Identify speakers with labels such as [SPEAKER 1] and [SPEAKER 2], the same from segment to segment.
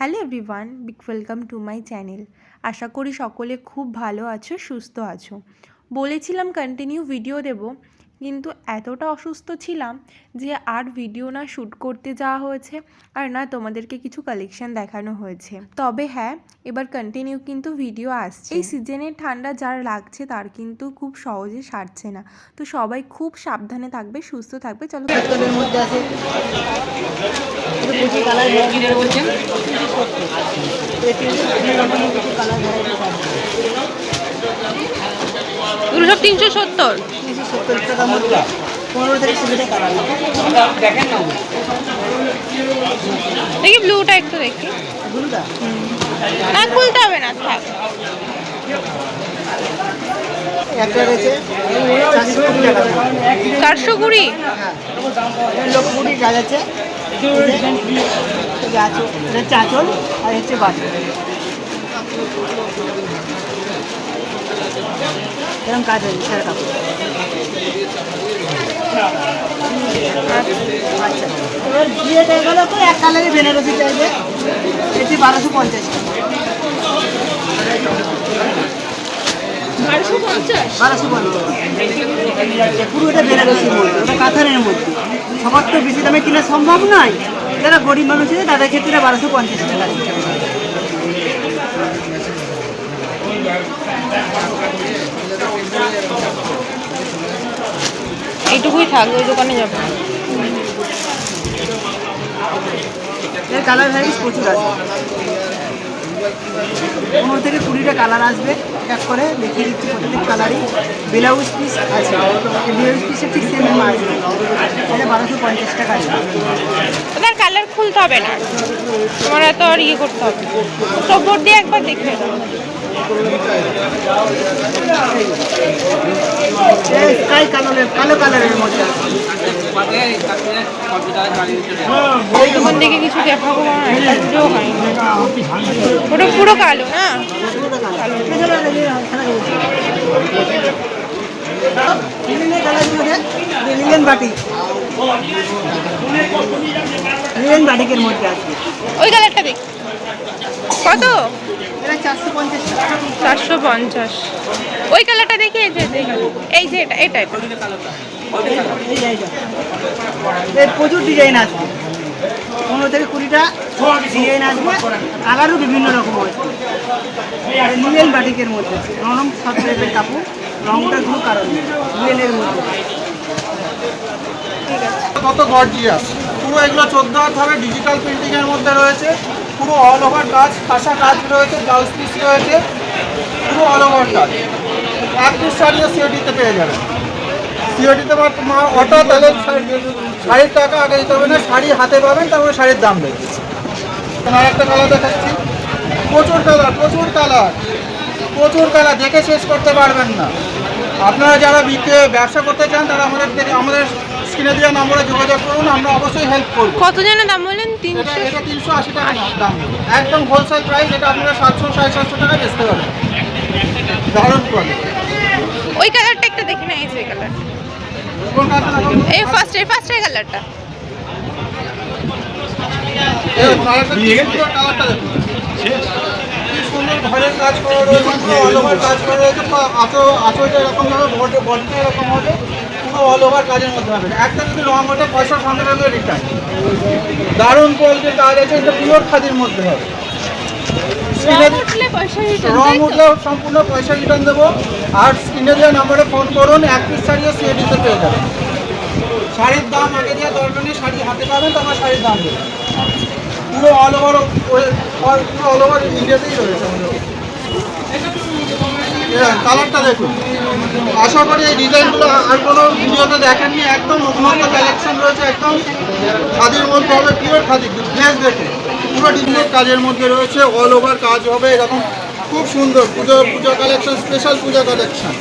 [SPEAKER 1] Hello everyone, big welcome to my channel. আশা করি সকলে খুব ভালো আছো, সুস্থ আছো। বলেছিলাম কন্টিনিউ ভিডিও দেব, কিন্তু এতটা অসুস্থ ছিলাম যে আর ভিডিও না শ্যুট করতে যাওয়া হয়েছে আর না তোমাদেরকে কিছু কালেকশন দেখানো হয়েছে। তবে হ্যাঁ, এবার কন্টিনিউ কিন্তু ভিডিও আসছে। এই সিজনের ঠান্ডা যার লাগছে তার কিন্তু খুব সহজে সারছে না, তো সবাই খুব সাবধানে থাকবে, সুস্থ থাকবে। চলো
[SPEAKER 2] মধ্যে আছে প্রচুর কালার ভ্যারাইটি বলছেন
[SPEAKER 1] এগুলো সব 370
[SPEAKER 2] টাকার মধ্যে 15 থেকে 20টা কালার দেখেন না।
[SPEAKER 1] দেখি ব্লুটা একটু দেখি।
[SPEAKER 2] ব্লুটা
[SPEAKER 1] না, খুলতে হবে না, থাক।
[SPEAKER 2] একটা রয়েছে
[SPEAKER 1] 420।
[SPEAKER 2] হ্যাঁ, লোক 20 গাছ আছে, চাচল আর হচ্ছে বাটি এরকম কাজ হয়েছে স্যার কাপড়। আচ্ছা, এবার বিয়েটা গেলো তো এক কালারে বেনারসি চাইবে, এটি 1250 টাকা। 1250 পুরোটা বেনারসির মধ্যে, ওটা কাঁথারের মধ্যে। সবার তো বেশি দামে কিনা সম্ভব নয়, যারা গরিব মানুষ আছে তাদের ক্ষেত্রে 1250 টাকা।
[SPEAKER 1] এইটুকুই থাকবে, ওই দোকানে যাবো।
[SPEAKER 2] এর কালার ভ্যারিস প্রচুর আছে, 15 থেকে 20টা কালার আসবে। এক করে দেখিয়ে দিচ্ছি প্রত্যেক কালারই। ব্লাউজ পিস আছে, ব্লাউজ পিসের ঠিক সেম আসবে, এটা 1250 টাকা আসবে।
[SPEAKER 1] ওদের কালার খুলতে হবে না, তোমার এত আর ইয়ে করতে হবে, সবর দিয়ে একবার দেখে দাও।
[SPEAKER 2] স্কাই কালো কালারের মধ্যে আছে।
[SPEAKER 1] ওই দোকান থেকে কিছু দেখাবো না, পুরো হয়নি, ওটা পুরো কালো না।
[SPEAKER 2] লিলেন বাটিক, লিলেন বাটিকের মধ্যে আছে।
[SPEAKER 1] ওই কালারটা দেখ, কত?
[SPEAKER 2] এটা 450 টাকা।
[SPEAKER 1] 450। ওই কালারটা দেখি, এই যে এটা এটা এটা
[SPEAKER 2] প্রচুর ডিজাইন আছে, 15 থেকে 20টা ডিজাইন আসবে, কালারও বিভিন্ন রকম আছে। লিলেন বাটিকের মধ্যে নরম সব টাইপের কাপড়, রংটা কোনো কারণ নেই, লিলেনের মধ্যে।
[SPEAKER 3] কত গর্জিয়াস, পুরো এগুলো 14 হাত হবে, ডিজিটাল প্রিন্টিংয়ের মধ্যে রয়েছে, পুরো অল ওভার কাজ, খাসা কাজ রয়েছে, ব্লাউজ পিস রয়েছে, পুরো অল ওভার কাজ। এক পিস শাড়িও সিওডিতে পেয়ে যাবেন। সিওডিতে অটো তাহলে 60 টাকা আগে দিতে হবে না, শাড়ি হাতে পাবেন, তারপরে শাড়ির দাম দেবে। আর একটা কালার দেখাচ্ছি, প্রচুর কালার, প্রচুর কালার, প্রচুর কালার, দেখে শেষ করতে পারবেন না। আপনারা যারা ব্যবসা করতে চান তারা আমাদের স্ক্রিনে দেওয়া নম্বরে যোগাযোগ করুন, আমরা অবশ্যই হেল্প করব।
[SPEAKER 1] কত যেন দাম বললেন? 300।
[SPEAKER 3] এটা 380 টাকা দাম, একদম হোলসেল প্রাইস। এটা আপনারা 700 750 টাকা বেচতে পারেন। দারুণ করে।
[SPEAKER 1] ওই কালারটা একটা দেখে না, এই যে কালার,
[SPEAKER 3] কোন কালারটা?
[SPEAKER 1] এই ফার্স্টের কালারটা।
[SPEAKER 3] কালারটা দেখুন, কি সুন্দর ঘরের কাজ করা রয়েছে, পুরো অল ওভার কাজ করা রয়েছে। আঁচলটা এরকম হবে, বডিটা এরকম হবে, পুরো অল ওভার কাজের মধ্যে হবে। একটা যদি রং ওঠে পয়সার সঙ্গে সঙ্গে রিটার্ন। দারুণ কোয়ালিটির কাজ আছে, এটা পিওর খাদির মধ্যে হবে। রং উঠলেও সম্পূর্ণ পয়সা রিটার্ন দেবো। আর স্ক্রিনে দেওয়া নম্বরে ফোন করুন, এক পিস শাড়িও সিএডিতে পেয়ে যাবেন। শাড়ির দাম আগে দেওয়া দরকার নেই, শাড়ি হাতে পাবেন তারপর শাড়ির দাম দেবেন। পুরো অল ওভার ইন্ডিয়াতেই রয়েছে। কালারটা দেখুন, আশা করি এই ডিজাইনগুলো আর কোনো ভিডিওতে দেখেননি। একদম নতুন কালেকশন রয়েছে, একদম খাদির মধ্যে হবে, পিওর খাদি। ড্রেস দেখে পুরো ডিজাইনের কাজের মধ্যে রয়েছে, অল ওভার কাজ হবে এরকম, খুব সুন্দর। পূজা কালেকশন, স্পেশাল পূজা কালেকশন,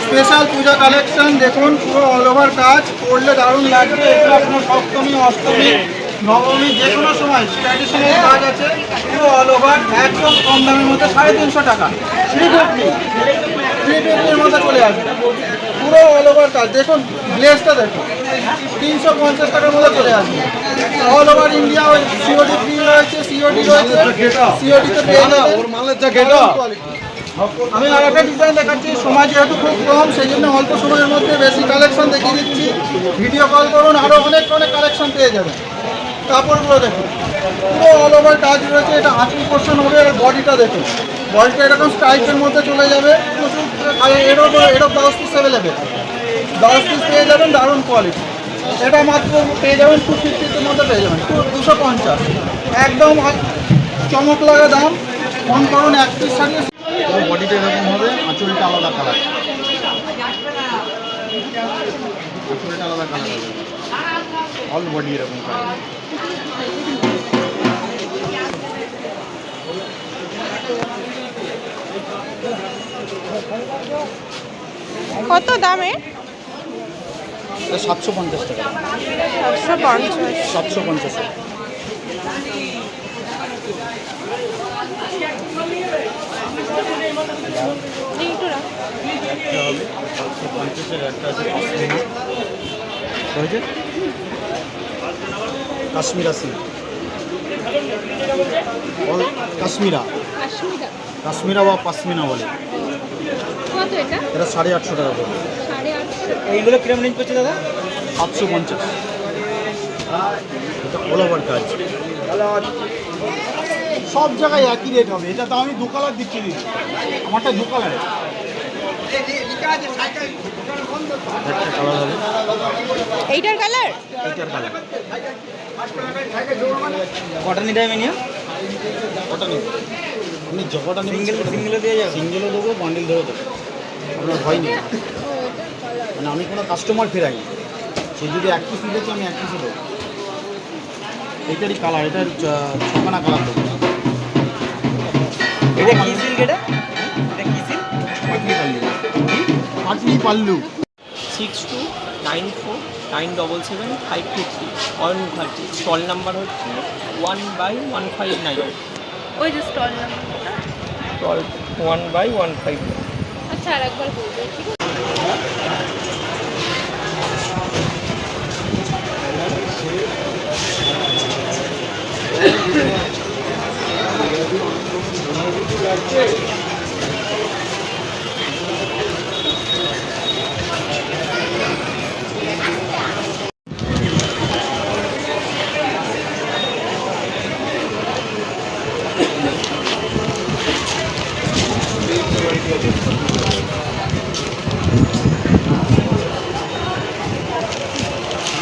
[SPEAKER 3] স্পেশাল পূজা কালেকশন দেখুন, পুরো অল ওভার কাজ, পরলে দারুণ লাগবে। এগুলো আপনার সপ্তমী, অষ্টমী, নবমী যে কোনো সময় ট্র্যাডিশনাল কাজ আছে, পুরো অল ওভার, একদম কম দামের মধ্যে 350 টাকা, 350 মধ্যে চলে আসবে। পুরো অল ওভার কাজ দেখুন, গ্লেজটা দেখুন, 350 টাকার মধ্যে চলে আসবে। All over India COD free রয়েছে, সিওডি রয়েছে, সিওডিতে পেয়ে যাবেন। আমি আর একটা ডিজাইন দেখাচ্ছি, সময় যেহেতু খুব কম সেই জন্য অল্প সময়ের মধ্যে বেশি কালেকশন দেখিয়ে দিচ্ছি। ভিডিও কল করুন, আরও অনেক অনেক কালেকশন পেয়ে যাবেন। কাপড়গুলো দেখুন, পুরো অল ওভার কাজ রয়েছে। এটা আঁচল পোর্শন হবে, আর বডিটা দেখুন, বডিটা এরকম স্ট্রাইপের মধ্যে চলে যাবে। প্রচুর এরও blouse piece available, blouse piece পেয়ে যাবেন দারুণ কোয়ালিটি। এটা মাত্র পেয়ে যাবেন 250-র মধ্যে পেয়ে যাবেন, 250 একদম চমক লাগা দাম। ফোন করুন, এক পিস শাড়ি
[SPEAKER 4] বডিটা এরকম হবে, আঁচলটা আলাদা কালার, আঁচলটা আলাদা কালার হবে, অল বডি এরকম কালার।
[SPEAKER 1] কত দামে?
[SPEAKER 4] 750 টাকা,
[SPEAKER 1] 750।
[SPEAKER 4] 750। একটা হবে 750-এর, একটা আছে হয়েছে কাশ্মীরা সিল্ক, অল কাশ্মীরা, কাশ্মীরা বা পাশমিনা বলে।
[SPEAKER 5] কত এটা?
[SPEAKER 4] এটা 850 টাকা করে।
[SPEAKER 5] 850।
[SPEAKER 2] এইগুলো কিরম রেঞ্জ করছে দাদা?
[SPEAKER 4] 750। এটা অল ওভার কাজ, সব জায়গায় একই রেট হবে। এটা তো আমি 2 কালার দিচ্ছি, আমারটা 2 কালারে। একটা কালার হবে,
[SPEAKER 1] এইটার কালার?
[SPEAKER 4] এইটার কালার।
[SPEAKER 2] কটা নিতে হবে মিনিমাম?
[SPEAKER 4] কটা নেই, আপনি যতটা নেবেন
[SPEAKER 2] সিঙ্গেলও দিয়ে যাবে?
[SPEAKER 4] সিঙ্গেলও দেবো, বান্ডিল ধরেও দেবো, আপনার ভয় নেই। মানে আমি কোনো কাস্টমার ফেরাই, সে যদি এক পিস নিতেছে আমি এক পিসও দেবো। এইটারই কালার, এটার 6খানা কালার দেবো।
[SPEAKER 2] এটা কি সিল্ক? এটা কি সিল্ক?
[SPEAKER 4] পাটলি পাল্লু, পাটলি পাল্লু।
[SPEAKER 6] 6294977523 অরুণঘাটি। স্টল নাম্বার হচ্ছে 1/159।
[SPEAKER 5] ওই যে স্টল নাম্বারটা।
[SPEAKER 6] স্টল 1/159।
[SPEAKER 5] আচ্ছা, আরেকবার বলবে, ঠিক আছে?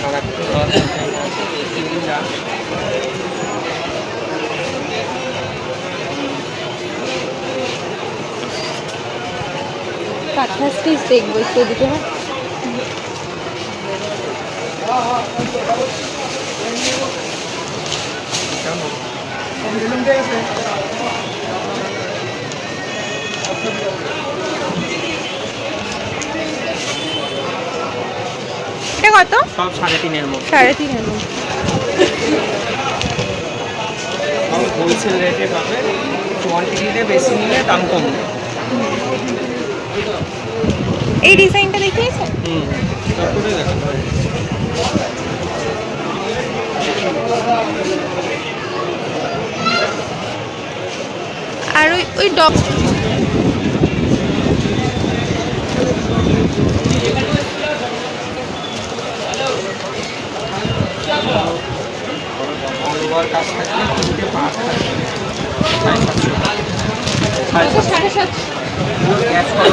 [SPEAKER 6] আর একটা
[SPEAKER 5] কাঁথা স্টিচ দেখবো একটু, দিতে হয়।
[SPEAKER 1] এটা কত?
[SPEAKER 6] সব 3.5-এর মধ্যে।
[SPEAKER 1] 3.5-এর মধ্যে।
[SPEAKER 6] হোলসেল রেটে পাবে, কোয়ান্টিটিতে বেশি নিলে দাম কমবে।
[SPEAKER 1] এই ডিজাইনটা দেখিয়েছে?
[SPEAKER 6] তারপরে দেখো
[SPEAKER 1] আর ওই ডগ
[SPEAKER 6] অল কাজ থাকলে 5 থাকবে
[SPEAKER 5] 750।
[SPEAKER 6] ক্যাশ করো।